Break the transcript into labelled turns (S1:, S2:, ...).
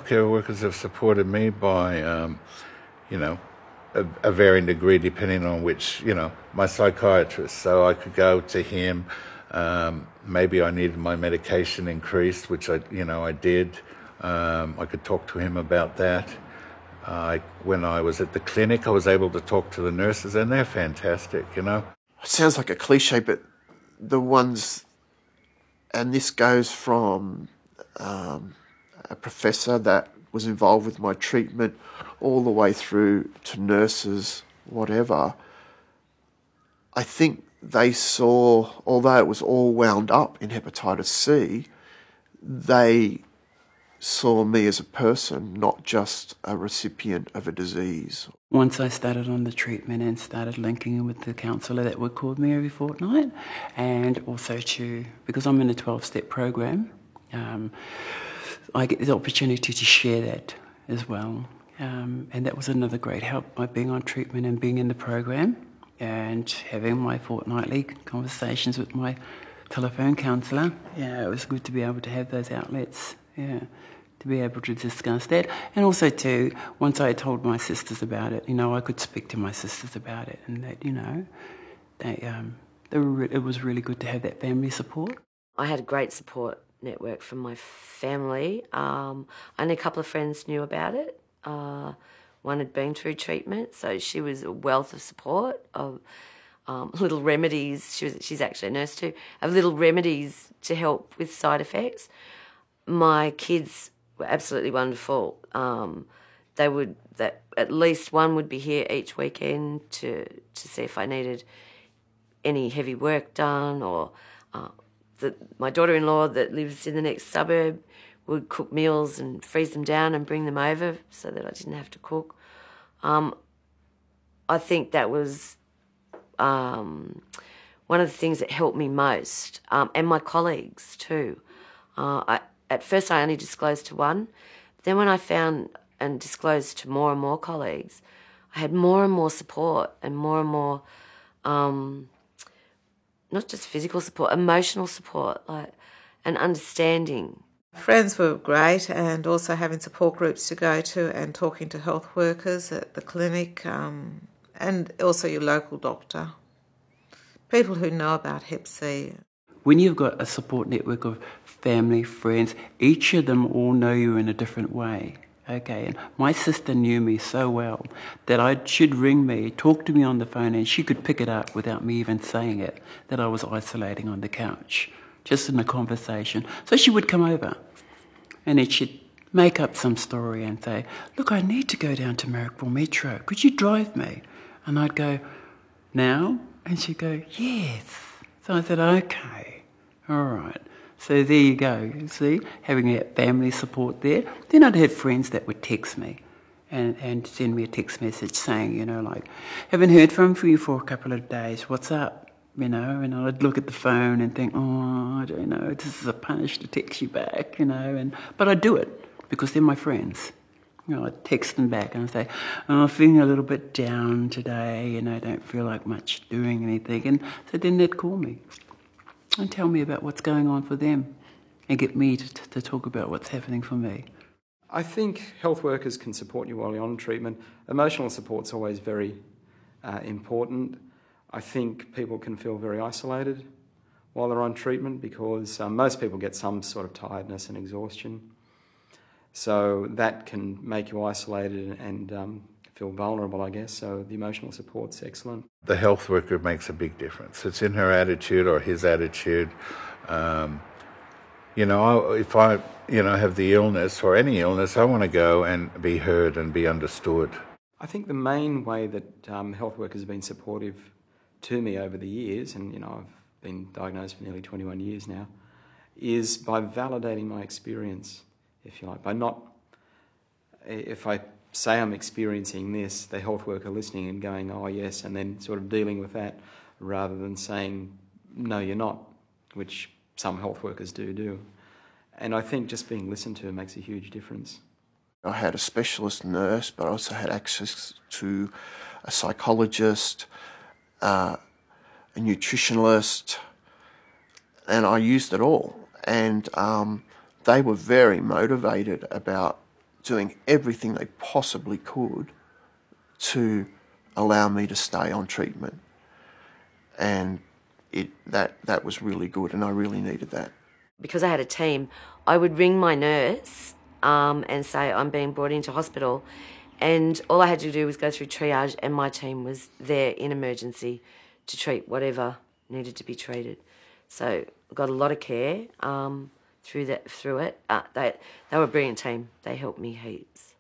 S1: healthcare workers have supported me by, you know, a varying degree depending on which, my psychiatrist. So I could go to him. Maybe I needed my medication increased, which I did. I could talk to him about that. When I was at the clinic, I was able to talk to the nurses, and they're fantastic, It
S2: sounds like a cliche, but the ones, and this goes from a professor that was involved with my treatment all the way through to nurses, whatever. I think they saw, although it was all wound up in hepatitis C, they saw me as a person, not just a recipient of a disease.
S3: Once I started on the treatment and started linking in with the counsellor that would call me every fortnight, and also because I'm in a 12-step program, I get the opportunity to share that as well. And that was another great help by being on treatment and being in the program and having my fortnightly conversations with my telephone counsellor. Yeah, it was good to be able to have those outlets, to be able to discuss that. And also once I told my sisters about it, I could speak to my sisters about it, and that, it was really good to have that family support.
S4: I had a great support network from my family. Only a couple of friends knew about it. One had been through treatment, so she was a wealth of support, of little remedies. She's actually a nurse too, of little remedies to help with side effects. My kids were absolutely wonderful. At least one would be here each weekend to see if I needed any heavy work done, or my daughter-in-law that lives in the next suburb would cook meals and freeze them down and bring them over so that I didn't have to cook. I think that was one of the things that helped me most, and my colleagues too. At first I only disclosed to one. Then when I found and disclosed to more and more colleagues, I had more and more support and more, not just physical support, emotional support, and understanding.
S5: Friends were great, and also having support groups to go to and talking to health workers at the clinic, and also your local doctor. People who know about Hep C.
S3: When you've got a support network of family, friends, each of them all know you in a different way. Okay, and my sister knew me so well that she'd ring me, talk to me on the phone, and she could pick it up without me even saying it, that I was isolating on the couch, just in a conversation. So she would come over, and then she'd make up some story and say, "Look, I need to go down to Marrickville Metro. Could you drive me?" And I'd go, "Now?" And she'd go, "Yes." So I said, "Okay, all right." So there you go, you see, having that family support there. Then I'd have friends that would text me and send me a text message saying, "Haven't heard from you for a couple of days, what's up?" And I'd look at the phone and think, "Oh, I don't know, this is a punish to text you back, but I do it because they're my friends. I'd text them back and I'd say, "Oh, I'm feeling a little bit down today, I don't feel like much doing anything." And so then they'd call me and tell me about what's going on for them and get me to talk about what's happening for me.
S6: I think health workers can support you while you're on treatment. Emotional support's always very important. I think people can feel very isolated while they're on treatment because most people get some sort of tiredness and exhaustion. So that can make you isolated and feel vulnerable, I guess. So the emotional support's excellent.
S1: The health worker makes a big difference. It's in her attitude or his attitude. If I, have the illness or any illness, I want to go and be heard and be understood.
S6: I think the main way that health workers have been supportive to me over the years, and I've been diagnosed for nearly 21 years now, is by validating my experience, if you like. If I say I'm experiencing this, the health worker listening and going, "Oh yes," and then sort of dealing with that, rather than saying, "No, you're not," which some health workers do. And I think just being listened to makes a huge difference.
S2: I had a specialist nurse, but I also had access to a psychologist, a nutritionist, and I used it all. And they were very motivated about doing everything they possibly could to allow me to stay on treatment. And that was really good, and I really needed that.
S4: Because I had a team, I would ring my nurse and say, I'm being brought into hospital. And all I had to do was go through triage, and my team was there in emergency to treat whatever needed to be treated. So I got a lot of care through it. They were a brilliant team. They helped me heaps.